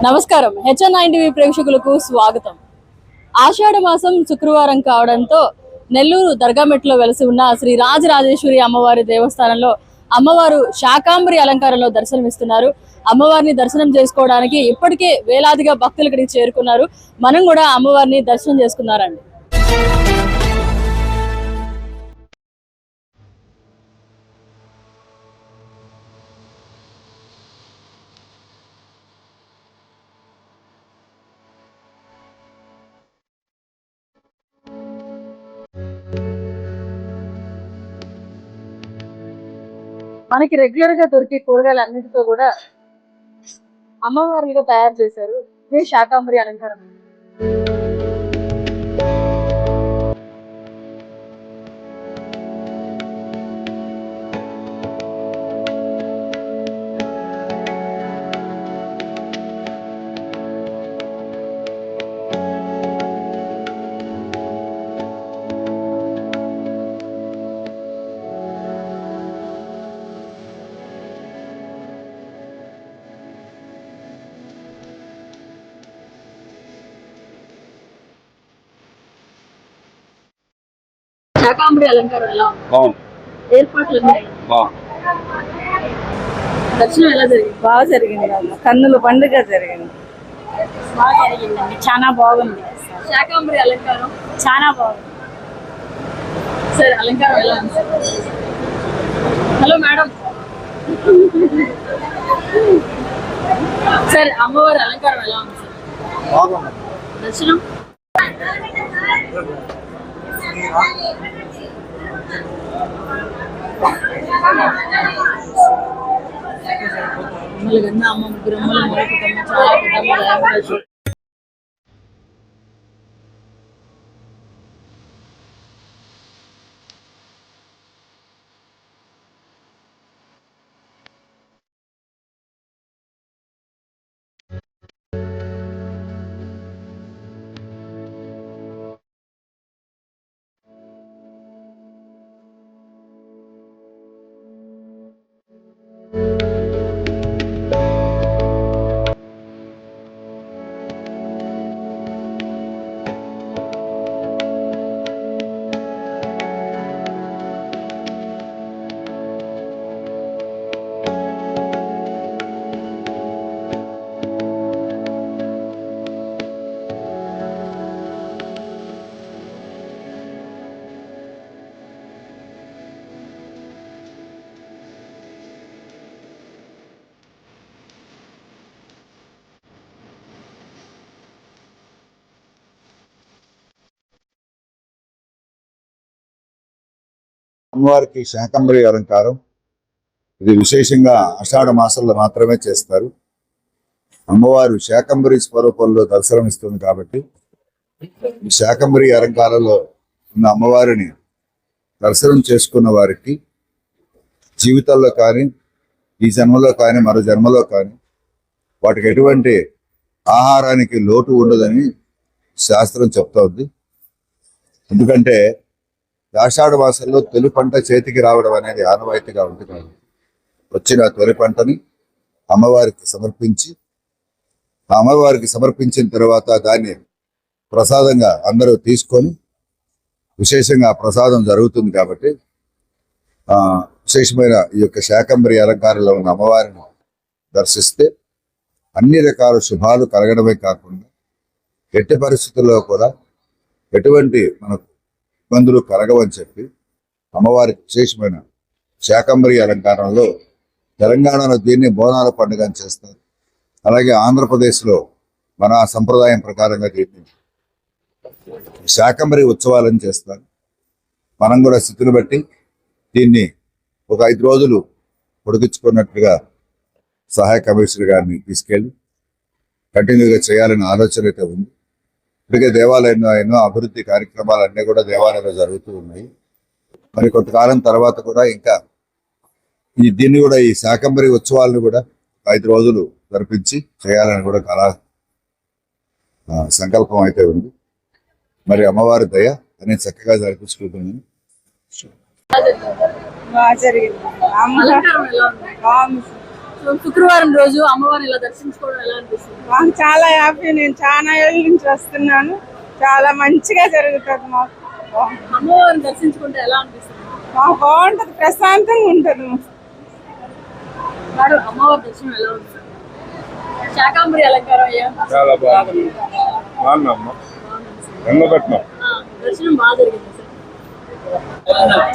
నమస్కారం. హెచ్ఎన్9 టీవీ ప్రేక్షకులకు స్వాగతం. ఆషాఢ మాసం శుక్రవారం కావడంతో నెల్లూరు దర్గామెట్లో వెలసి ఉన్న శ్రీ రాజరాజేశ్వరి అమ్మవారి దేవస్థానంలో అమ్మవారు శాకాంబరి అలంకారంలో దర్శనమిస్తున్నారు. అమ్మవారిని దర్శనం చేసుకోవడానికి ఇప్పటికే వేలాదిగా భక్తులు ఇక్కడికి చేరుకున్నారు. మనం కూడా అమ్మవారిని దర్శనం చేసుకున్నారండి. మనకి రెగ్యులర్ గా దొరికే కూరగాయలు అన్నిటితో కూడా అమ్మవారిగా తయారు చేశారు. ఇదే శాకాంబరి అలంకారం. శాకాంబరి అలంకారం ఎలా ఉంది? ఏర్పాట్లు దర్శనం ఎలా జరిగింది? బాగా జరిగింది. కన్నుల పండుగ జరిగింది. బాగా జరిగిందండి, చాలా బాగుంది. శాకాంబరి అలంకారం చాలా బాగుంది. సరే, అలంకారం ఎలా ఉంది? Hello madam. సరే, అమ్మవారి అలంకారం ఎలా ఉంది? దర్శనం అమ్మ ముగ్గురు అమ్మలు మూల కుటుంబం చాలా కుటుంబం. అమ్మవారికి శాకంబరి అలంకారం ఇది విశేషంగా ఆషాఢ మాసంలో మాత్రమే చేస్తారు. అమ్మవారు శాకంబరి స్వరూపంలో దర్శనమిస్తుంది కాబట్టి ఈ శాకంబరి అలంకారంలో ఉన్న అమ్మవారిని దర్శనం చేసుకున్న వారికి జీవితంలో కానీ, ఈ జన్మలో కానీ, మరో జన్మలో కానీ వాటికి ఎటువంటి ఆహారానికి లోటు ఉండదని శాస్త్రం చెప్తోంది. ఎందుకంటే ఆషాఢ మాసంలో తొలి పంట చేతికి రావడం అనేది ఆనవాయితీగా ఉంది. వచ్చిన తొలి పంటని అమ్మవారికి సమర్పించి, ఆ అమ్మవారికి సమర్పించిన తర్వాత దాన్ని ప్రసాదంగా అందరూ తీసుకొని విశేషంగా ప్రసాదం జరుగుతుంది. కాబట్టి విశేషమైన ఈ యొక్క శాకంబరి అలంకారంలో ఉన్న అమ్మవారిని దర్శిస్తే అన్ని రకాల శుభాలు కలగడమే కాకుండా ఎట్టి పరిస్థితుల్లో కూడా ఎటువంటి మనకు ఇబ్బందులు కలగవని చెప్పి అమ్మవారికి విశేషమైన శాకంబరి అలంకారంలో తెలంగాణలో దీన్ని బోనాల పండుగ అని చేస్తారు. అలాగే ఆంధ్రప్రదేశ్లో మన సంప్రదాయం ప్రకారంగా దీన్ని శాకంబరి ఉత్సవాలని చేస్తారు. మనం కూడా స్థితిని బట్టి దీన్ని ఒక 5 రోజులు పొడిగించుకున్నట్లుగా సహాయ కమిషనర్ గారిని తీసుకెళ్ళి కంటిన్యూగా చేయాలనే ఆలోచన అయితే ఉంది. ఇప్పటికే దేవాలయంలో ఎన్నో అభివృద్ధి కార్యక్రమాలన్నీ కూడా దేవాలయంలో జరుగుతూ ఉన్నాయి. మరి కొంతకాలం తర్వాత కూడా ఇంకా దీన్ని కూడా ఈ శాకంబరి ఉత్సవాలను కూడా 5 రోజులు జరిపించి చేయాలని కూడా కళా సంకల్పం అయితే ఉంది. మరి అమ్మవారి దయ అనేది చక్కగా జరిపించుకుంటుంది. బాగా జరిగింది. సో శుక్రవారం రోజు అమ్మవారిని ఇలా దర్శించుకోవడం ఎలా అనిపిస్తుంది? మాకు చాలా హ్యాపీ. నేను చాలా ఏళ్ళ నుంచి వస్తున్నాను. చాలా మంచిగా జరుగుతుంది మాకు. అమ్మవారిని దర్శించుకుంటే ఎలా అనిపిస్తుంది? మాకు బాగుంటది, ప్రశాంతంగా ఉంటది. మేడం, అమ్మవారి దర్శనం ఎలా ఉంది? శాకాంబరి అలంకారం చాలా బాగుంది. బాగున్నామ్మా. రంగపట్నం దర్శనం బాగా జరిగింది సార్.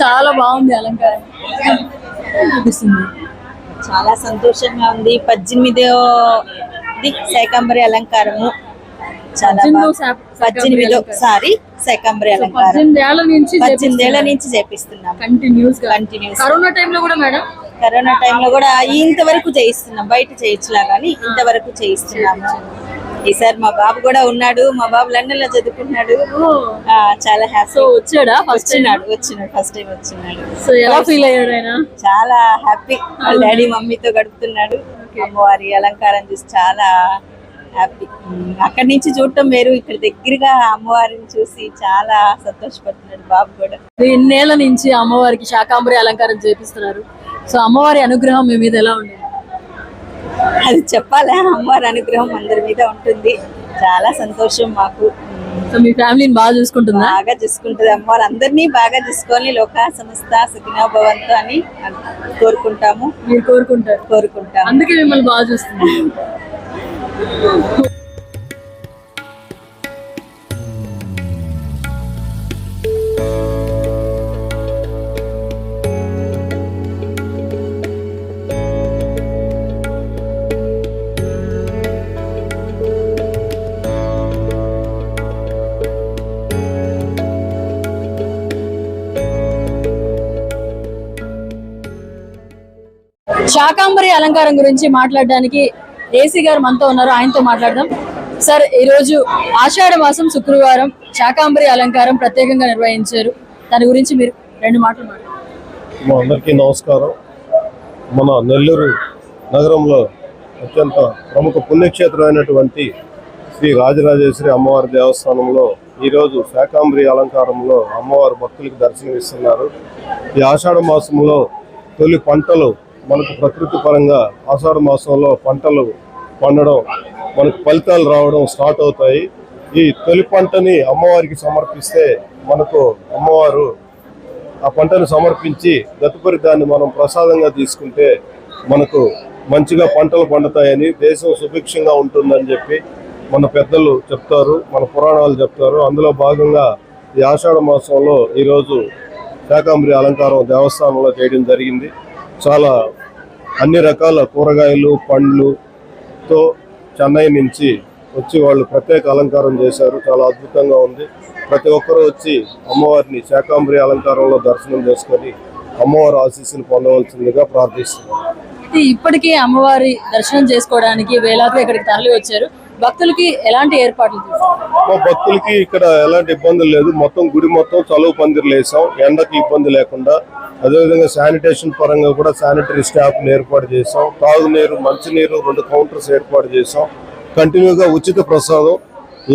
చాలా బాగుంది అలంకారం అనిపిస్తుంది. చాలా సంతోషంగా ఉంది. 18వ శాకంబరి అలంకారము చాలా 18వ శాకంబరి అలంకారం 18 ఏళ్ల నుంచి చేపిస్తున్నాం కంటిన్యూస్ కంటిన్యూస్. కరోనా టైంలో కూడా మేడం, కరోనా టైంలో కూడా ఇంతవరకు చేయిస్తున్నాం. బయట చేయొచ్చులా కానీ ఇంతవరకు చేయిస్తున్నాము. ఈసారి మా బాబు కూడా ఉన్నాడు. మా బాబు లండన్ లో చదువుకుంటున్నాడు. చాలా హ్యాపీ. సో వచ్చాడా? వచ్చినాడు ఫస్ట్ టైం వచ్చినాడు. సో ఎలా ఫీల్ అయ్యాడు ఆయన? చాలా హ్యాపీ. వాళ్ళ డాడీ మమ్మీతో గడుపుతున్నాడు. అమ్మవారి అలంకారం చూసి చాలా హ్యాపీ. అక్కడి నుంచి చూడటం వేరు, ఇక్కడ దగ్గరగా అమ్మవారిని చూసి చాలా సంతోషపడుతున్నాడు బాబు కూడా. ఎన్నేళ్ల నుంచి అమ్మవారికి శాకాంబరి అలంకారం చేపిస్తున్నారు. సో అమ్మవారి అనుగ్రహం మీ మీద ఎలా ఉండేది? అది చెప్పాలా? అమ్మవారి అనుగ్రహం అందరి మీద ఉంటుంది. చాలా సంతోషం మాకు. సో మీ ఫ్యామిలీని బాగా చూసుకుంటుందా? బాగా చూసుకుంటుంది అమ్మవారు. అందరినీ బాగా చూసుకొని లోక సంస్థ సుఖినో భవంతు అని కోరుకుంటాము. మీరు కోరుకుంటారు, అందుకే మిమ్మల్ని బాగా చూస్తుంది. శాకాంబరి అలంకారం గురించి మాట్లాడడానికి ఏసీ గారు మనతో ఉన్నారు. ఆయనతో మాట్లాడదాం. సార్, ఈ రోజు ఆషాఢ మాసం శుక్రవారం శాకాంబరి అలంకారం ప్రత్యేకంగా నిర్వహించారు. దాని గురించి మీరు 2 మాటలు మాట్లాడండి. అందరికీ నమస్కారం. మన నెల్లూరు నగరంలో అత్యంత ప్రముఖ పుణ్యక్షేత్రమైనటువంటి శ్రీ రాజరాజేశ్వరి అమ్మవారి దేవస్థానంలో ఈరోజు శాకాంబరి అలంకారంలో అమ్మవారు భక్తులకు దర్శనమిస్తున్నారు. ఈ ఆషాఢ మాసంలో తొలి పంటలు మనకు ప్రకృతి పరంగా ఆషాఢ మాసంలో పంటలు పండడం, మనకు ఫలితాలు రావడం స్టార్ట్ అవుతాయి. ఈ తొలి పంటని అమ్మవారికి సమర్పిస్తే మనకు అమ్మవారు ఆ పంటను సమర్పించి తదుపరి దాన్ని మనం ప్రసాదంగా తీసుకుంటే మనకు మంచిగా పంటలు పండుతాయని, దేశం సుభిక్షంగా ఉంటుందని చెప్పి మన పెద్దలు చెప్తారు, మన పురాణాలు చెప్తారు. అందులో భాగంగా ఈ ఆషాఢ మాసంలో ఈరోజు శాకాంబరి అలంకారం దేవస్థానంలో చేయడం జరిగింది. చాలా అన్ని రకాల కూరగాయలు పండ్లుతో చెన్నై నుంచి వచ్చి వాళ్ళు ప్రత్యేక అలంకారం చేశారు. చాలా అద్భుతంగా ఉంది. ప్రతి ఒక్కరూ వచ్చి అమ్మవారిని శాకాంబరి అలంకారంలో దర్శనం చేసుకొని అమ్మవారి ఆశీస్సులు పొందవలసిందిగా ప్రార్థిస్తున్నారు. ఇప్పటికీ అమ్మవారి దర్శనం చేసుకోవడానికి వేలాది ఇక్కడికి తరలి వచ్చారు. భక్తులకి ఎలాంటి ఏర్పాట్లు చేశారు? మా భక్తులకి ఇక్కడ ఎలాంటి ఇబ్బందులు లేదు. మొత్తం గుడి మొత్తం చలువు పందిర్లు వేసాం, ఎండకి ఇబ్బంది లేకుండా. అదేవిధంగా శానిటేషన్ పరంగా కూడా శానిటరీ స్టాఫ్ని ఏర్పాటు చేసాం. తాగునీరు, మంచినీరు 2 కౌంటర్స్ ఏర్పాటు చేసాం. కంటిన్యూగా ఉచిత ప్రసాదం,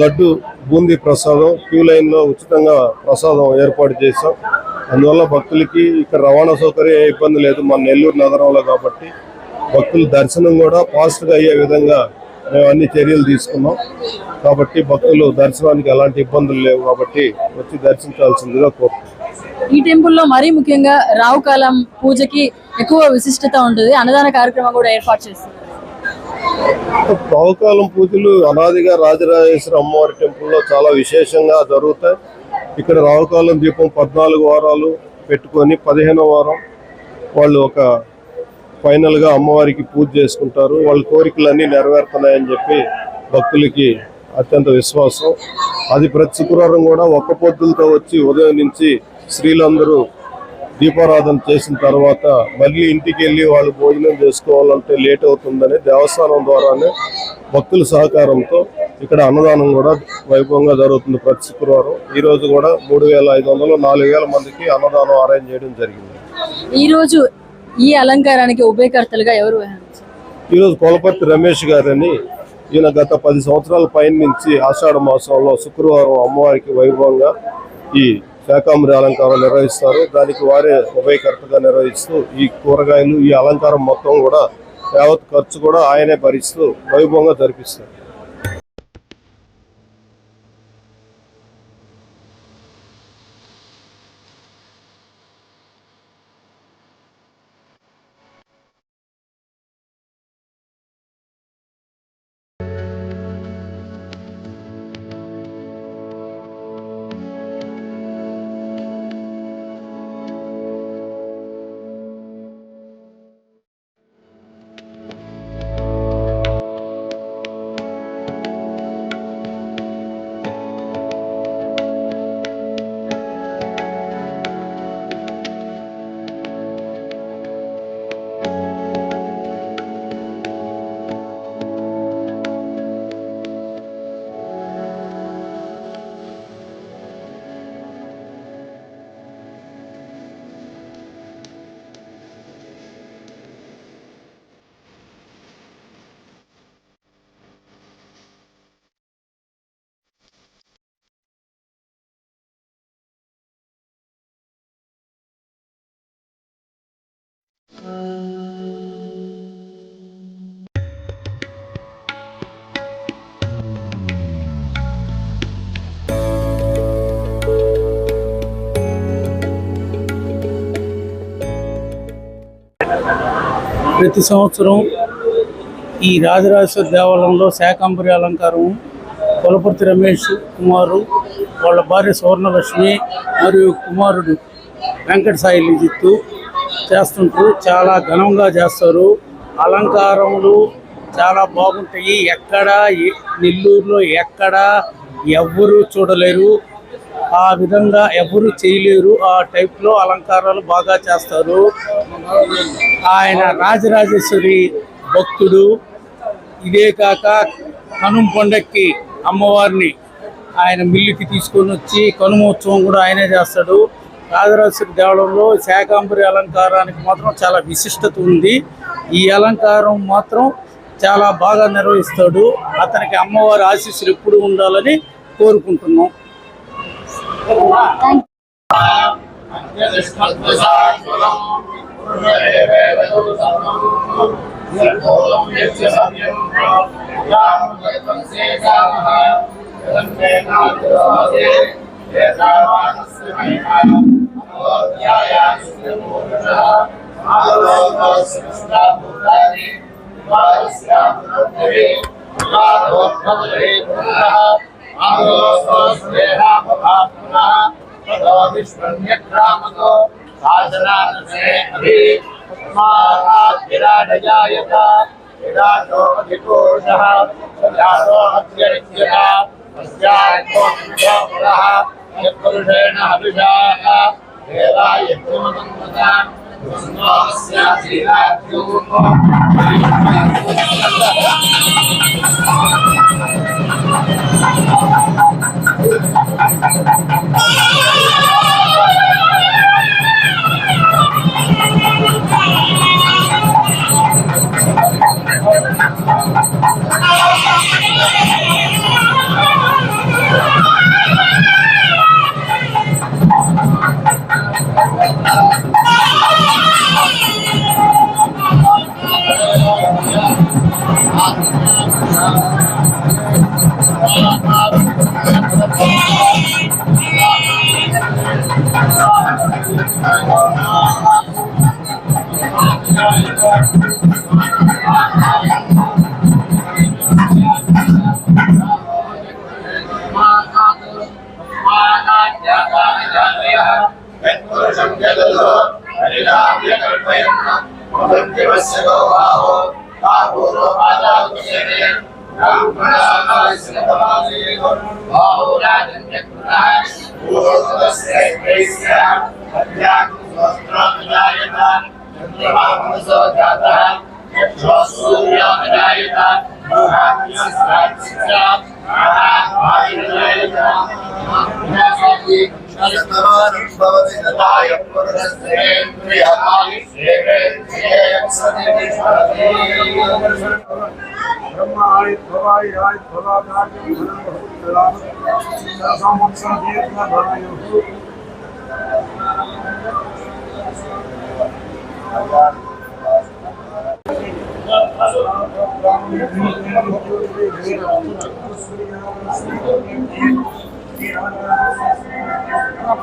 లడ్డు బూందీ ప్రసాదం, క్యూ లైన్లో ఉచితంగా ప్రసాదం ఏర్పాటు చేసాం. అందువల్ల భక్తులకి ఇక్కడ రవాణా సౌకర్యం ఏ ఇబ్బంది లేదు మన నెల్లూరు నగరంలో. కాబట్టి భక్తుల దర్శనం కూడా ఫాస్ట్గా అయ్యే విధంగా మేము అన్ని చర్యలు తీసుకున్నాం. కాబట్టి భక్తులు దర్శనానికి ఎలాంటి ఇబ్బందులు లేవు. కాబట్టి వచ్చి దర్శించాల్సిందిగా కోరుతున్నాం. ఈ టెంపుల్లో మరీ ముఖ్యంగా రావుకాలం పూజకి ఎక్కువ విశిష్టత ఉంటుంది. అన్నదాన కార్యక్రమం కూడా ఏర్పాటు చేస్తున్నారు. రావుకాలం పూజలు అనాదిగా రాజరాజేశ్వరి అమ్మవారి టెంపుల్లో చాలా విశేషంగా జరుగుతాయి. ఇక్కడ రావుకాలం దీపం 14 వారాలు పెట్టుకొని 15వ వారం వాళ్ళు ఒక ఫైనల్గా అమ్మవారికి పూజ చేసుకుంటారు. వాళ్ళ కోరికలన్నీ నెరవేరుతున్నాయని చెప్పి భక్తులకి అత్యంత విశ్వాసం. అది ప్రతి శుక్రవారం కూడా ఒక్క పొద్దులతో వచ్చి ఉదయం నుంచి స్త్రీలందరూ దీపారాధన చేసిన తర్వాత మళ్ళీ ఇంటికి వెళ్ళి వాళ్ళు భోజనం చేసుకోవాలంటే లేట్ అవుతుందని దేవస్థానం ద్వారానే భక్తుల సహకారంతో ఇక్కడ అన్నదానం కూడా వైభవంగా జరుగుతుంది ప్రతి శుక్రవారం. ఈ రోజు కూడా 3500 4000 మందికి అన్నదానం అరేంజ్ చేయడం జరిగింది. ఈ రోజు ఈ అలంకారానికి ఉభయకర్తలుగా ఎవరు? ఈరోజు కొలపర్తి రమేష్ గారని, ఈయన గత 10 సంవత్సరాల పైన నుంచి ఆషాఢ మాసంలో శుక్రవారం అమ్మవారికి వైభవంగా ఈ శాకాంబరి అలంకారం నిర్వహిస్తారు. దానికి వారే ఉభయకర్తగా నిర్వహిస్తూ ఈ కూరగాయలు, ఈ అలంకారం మొత్తం కూడా యావత్ ఖర్చు కూడా ఆయనే భరిస్తూ వైభవంగా జరిపిస్తారు. ప్రతి సంవత్సరం ఈ రాజరాజేశ్వరి దేవాలయంలో శాకంబరి అలంకారం కొలపర్తి రమేష్ కుమారు, వాళ్ళ భార్య సువర్ణలక్ష్మి మరియు కుమారుడు వెంకట సాయి లిజిత్తు చేస్తుంటారు. చాలా ఘనంగా చేస్తారు. అలంకారములు చాలా బాగుంటాయి. నెల్లూరులో ఎవ్వరూ చూడలేరు, ఆ విధంగా ఎవరు చేయలేరు. ఆ టైప్లో అలంకారాలు బాగా చేస్తారు. ఆయన రాజరాజేశ్వరి భక్తుడు. ఇదే కాక కనుమ పండక్కి అమ్మవారిని ఆయన మిల్లుకి తీసుకొని వచ్చి కనుమోత్సవం కూడా ఆయనే చేస్తాడు. రాజరాజేశ్వరి దేవాలయంలో శాకంబరి అలంకారానికి మాత్రం చాలా విశిష్టత ఉంది. ఈ అలంకారం మాత్రం చాలా బాగా నిర్వహిస్తాడు. అతనికి అమ్మవారి ఆశీస్సులు ఎప్పుడు ఉండాలని కోరుకుంటున్నాం.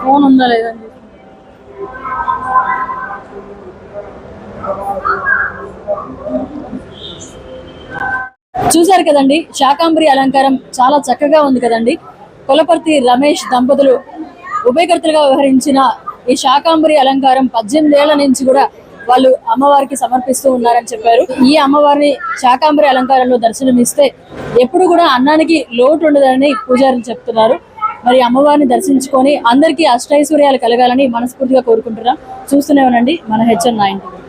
ఫోన్ ఉందా లేదండి? చూశారు కదండి, శాకాంబరి అలంకారం చాలా చక్కగా ఉంది కదండి. కొలపర్తి రమేష్ దంపతులు ఉభయకర్తలుగా వ్యవహరించిన ఈ శాకాంబరి అలంకారం 18 ఏళ్ల నుంచి కూడా వాళ్ళు అమ్మవారికి సమర్పిస్తూ ఉన్నారని చెప్పారు. ఈ అమ్మవారిని శాకాంబరి అలంకారంలో దర్శనమిస్తే ఎప్పుడు కూడా అన్నానికి లోటు ఉండదని పూజారులు చెప్తున్నారు. మరి అమ్మవారిని దర్శించుకొని అందరికీ అష్టైశ్వర్యాలు కలగాలని మనస్ఫూర్తిగా కోరుకుంటున్నాం. చూస్తూనే ఉండండి మన HN9 టీవీ.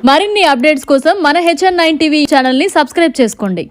మరిన్ని అప్డేట్స్ కోసం మన HN9 టీవీ ఛానల్ని సబ్స్క్రైబ్ చేసుకోండి.